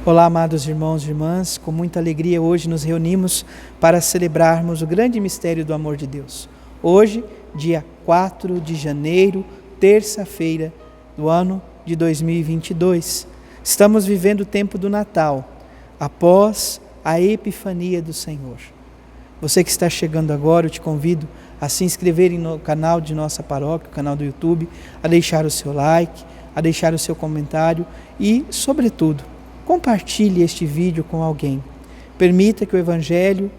Olá, amados irmãos e irmãs, com muita alegria hoje nos reunimos para celebrarmos o grande mistério do amor de Deus. Hoje, dia 4 de janeiro, terça-feira do ano de 2022. Estamos vivendo o tempo do Natal, após a Epifania do Senhor. Você que está chegando agora, eu te convido a se inscrever no canal de nossa paróquia, o canal do YouTube, a deixar o seu like, a deixar o seu comentário e, sobretudo, compartilhe este vídeo com alguém. Permita que o Evangelho,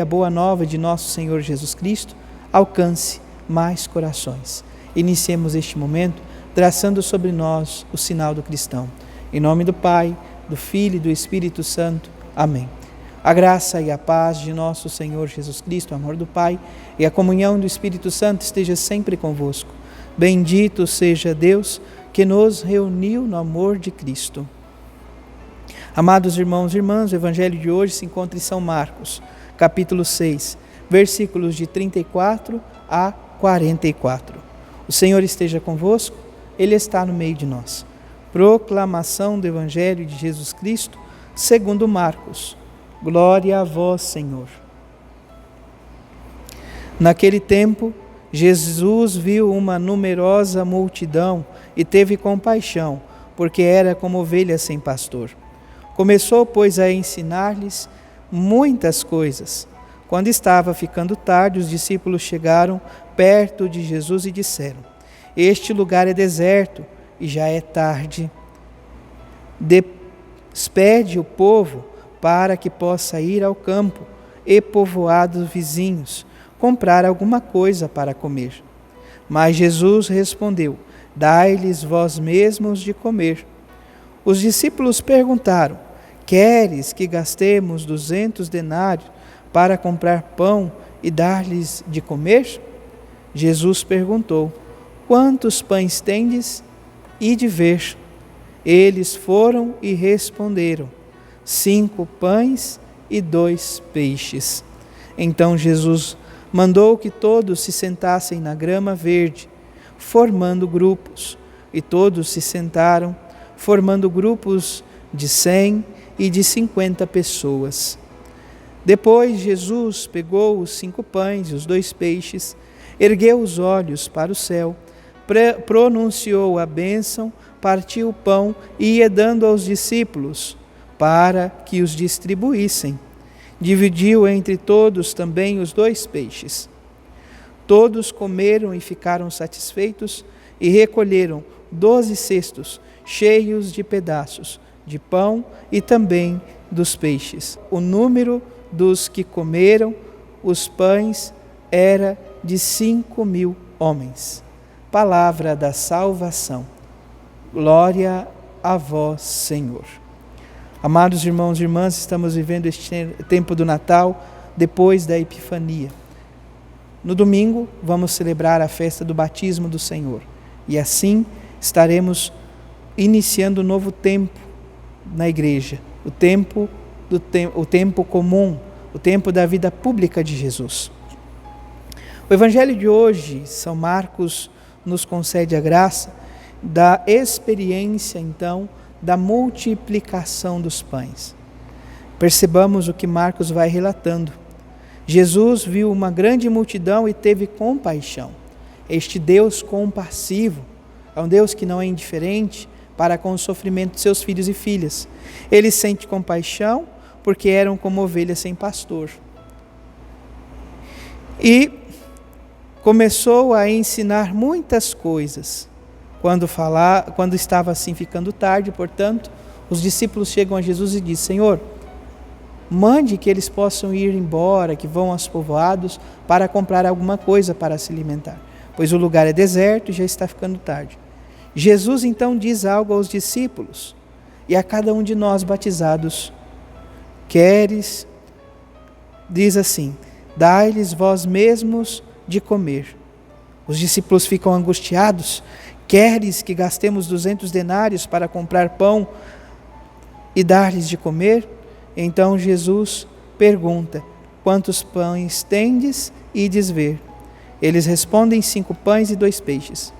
a boa nova de nosso Senhor Jesus Cristo, alcance mais corações. Iniciemos este momento traçando sobre nós o sinal do cristão. Em nome do Pai, do Filho e do Espírito Santo. Amém. A graça e a paz de nosso Senhor Jesus Cristo, o amor do Pai e a comunhão do Espírito Santo esteja sempre convosco. Bendito seja Deus que nos reuniu no amor de Cristo. Amados irmãos e irmãs, o Evangelho de hoje se encontra em São Marcos, capítulo 6, versículos de 34 a 44. O Senhor esteja convosco, Ele está no meio de nós. Proclamação do Evangelho de Jesus Cristo, segundo Marcos. Glória a vós, Senhor. Naquele tempo, Jesus viu uma numerosa multidão e teve compaixão, porque era como ovelha sem pastor. Começou, pois, a ensinar-lhes muitas coisas. Quando estava ficando tarde, os discípulos chegaram perto de Jesus e disseram: Este lugar é deserto e já é tarde. Despede o povo para que possa ir ao campo e povoados vizinhos, comprar alguma coisa para comer. Mas Jesus respondeu: Dai-lhes vós mesmos de comer. Os discípulos perguntaram: Queres que gastemos 200 denários para comprar pão e dar-lhes de comer? Jesus perguntou: Quantos pães tendes? E de ver. Eles foram e responderam: 5 pães e 2 peixes. Então Jesus mandou que todos se sentassem na grama verde, formando grupos. E todos se sentaram, formando grupos de 100 e de 50 pessoas. Depois Jesus pegou os 5 pães e os 2 peixes, ergueu os olhos para o céu, pronunciou a bênção, partiu o pão e ia dando aos discípulos, para que os distribuíssem. Dividiu entre todos também os 2 peixes. Todos comeram e ficaram satisfeitos e recolheram 12 cestos cheios de pedaços de pão e também dos peixes. O número dos que comeram os pães era de 5.000 homens. Palavra da salvação. Glória a vós, Senhor. Amados irmãos e irmãs, estamos vivendo este tempo do Natal depois da Epifania. No domingo, vamos celebrar a festa do batismo do Senhor. E assim estaremos iniciando um novo tempo na igreja, o tempo comum, o tempo da vida pública de Jesus. O Evangelho de hoje, São Marcos, nos concede a graça da experiência, então, da multiplicação dos pães. Percebamos o que Marcos vai relatando. Jesus viu uma grande multidão e teve compaixão. Este Deus compassivo é um Deus que não é indiferente para com o sofrimento de seus filhos e filhas. Ele sente compaixão porque eram como ovelhas sem pastor. E começou a ensinar muitas coisas. Quando estava assim ficando tarde, portanto, os discípulos chegam a Jesus e dizem: Senhor, mande que eles possam ir embora, que vão aos povoados para comprar alguma coisa para se alimentar, pois o lugar é deserto e já está ficando tarde. Jesus então diz algo aos discípulos e a cada um de nós batizados. Diz assim: Dai-lhes vós mesmos de comer. Os discípulos ficam angustiados. Queres que gastemos 200 denários para comprar pão e dar-lhes de comer? Então Jesus pergunta: Quantos pães tendes? E diz ver. Eles respondem: 5 pães e 2 peixes.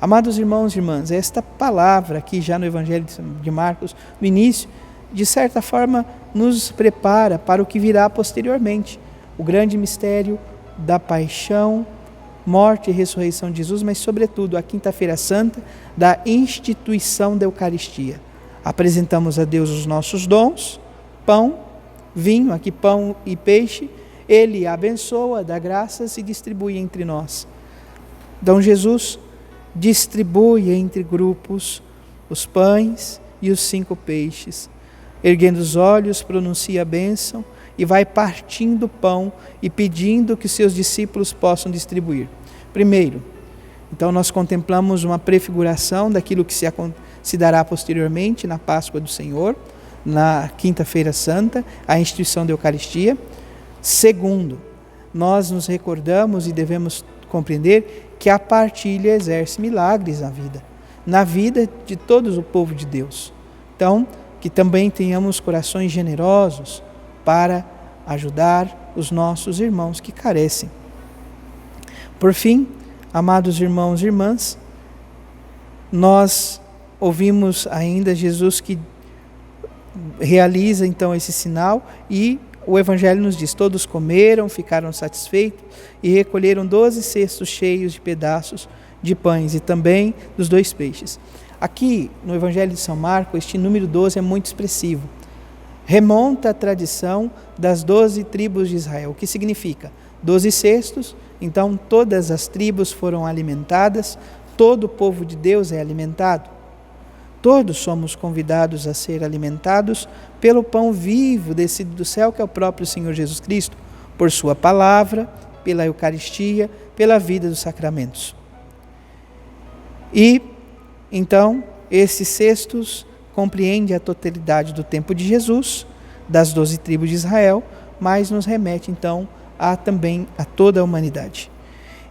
Amados irmãos e irmãs, esta palavra aqui já no Evangelho de Marcos, no início, de certa forma nos prepara para o que virá posteriormente, o grande mistério da paixão, morte e ressurreição de Jesus, mas sobretudo a Quinta-feira Santa da instituição da Eucaristia. Apresentamos a Deus os nossos dons, pão, vinho, aqui pão e peixe, Ele abençoa, dá graças e distribui entre nós. Então Jesus distribui entre grupos os pães e os 5 peixes. Erguendo os olhos, pronuncia a bênção e vai partindo o pão e pedindo que seus discípulos possam distribuir. Primeiro, então nós contemplamos uma prefiguração daquilo que se dará posteriormente na Páscoa do Senhor, na Quinta-feira Santa, a instituição da Eucaristia. Segundo, nós nos recordamos e devemos compreender que a partilha exerce milagres na vida de todo o povo de Deus. Então, que também tenhamos corações generosos para ajudar os nossos irmãos que carecem. Por fim, amados irmãos e irmãs, nós ouvimos ainda Jesus que realiza então esse sinal e o Evangelho nos diz, todos comeram, ficaram satisfeitos e recolheram 12 cestos cheios de pedaços de pães e também dos 2 peixes. Aqui no Evangelho de São Marcos, este número 12 é muito expressivo. Remonta à tradição das 12 tribos de Israel, o que significa 12 cestos, então todas as tribos foram alimentadas, todo o povo de Deus é alimentado. Todos somos convidados a ser alimentados pelo pão vivo descido do céu, que é o próprio Senhor Jesus Cristo, por sua palavra, pela Eucaristia, pela vida dos sacramentos. E, então, esses cestos compreendem a totalidade do tempo de Jesus, das 12 tribos de Israel, mas nos remete, então, também a toda a humanidade.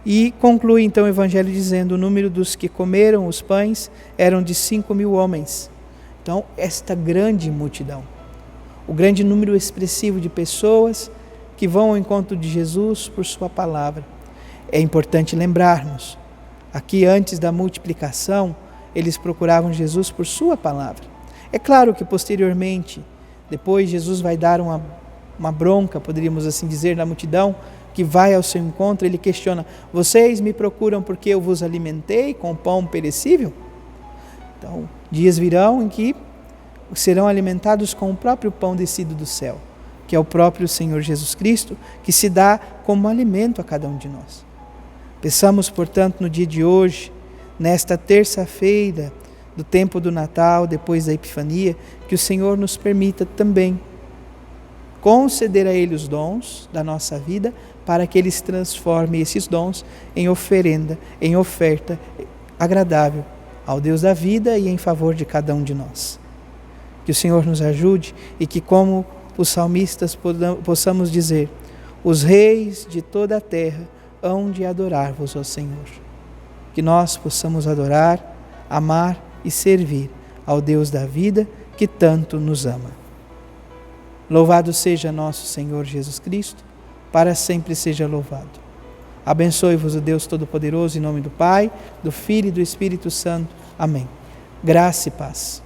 E conclui então o Evangelho dizendo: o número dos que comeram os pães eram de 5.000 homens. Então, esta grande multidão, o grande número expressivo de pessoas que vão ao encontro de Jesus por sua palavra. É importante lembrarmos, aqui antes da multiplicação, eles procuravam Jesus por sua palavra. É claro que posteriormente, depois Jesus vai dar uma bronca, poderíamos assim dizer, na multidão, que vai ao seu encontro. Ele questiona: vocês me procuram porque eu vos alimentei com pão perecível? Então, dias virão em que serão alimentados com o próprio pão descido do céu, que é o próprio Senhor Jesus Cristo, que se dá como alimento a cada um de nós. Peçamos, portanto, no dia de hoje, nesta terça-feira do tempo do Natal, depois da Epifania, que o Senhor nos permita também conceder a Ele os dons da nossa vida, para que Ele transforme esses dons em oferenda, em oferta agradável ao Deus da vida e em favor de cada um de nós. Que o Senhor nos ajude e que, como os salmistas, possamos dizer: os reis de toda a terra hão de adorar-vos, ó Senhor. Que nós possamos adorar, amar e servir ao Deus da vida que tanto nos ama. Louvado seja nosso Senhor Jesus Cristo, para sempre seja louvado. Abençoe-vos o Deus Todo-Poderoso, em nome do Pai, do Filho e do Espírito Santo. Amém. Graça e paz.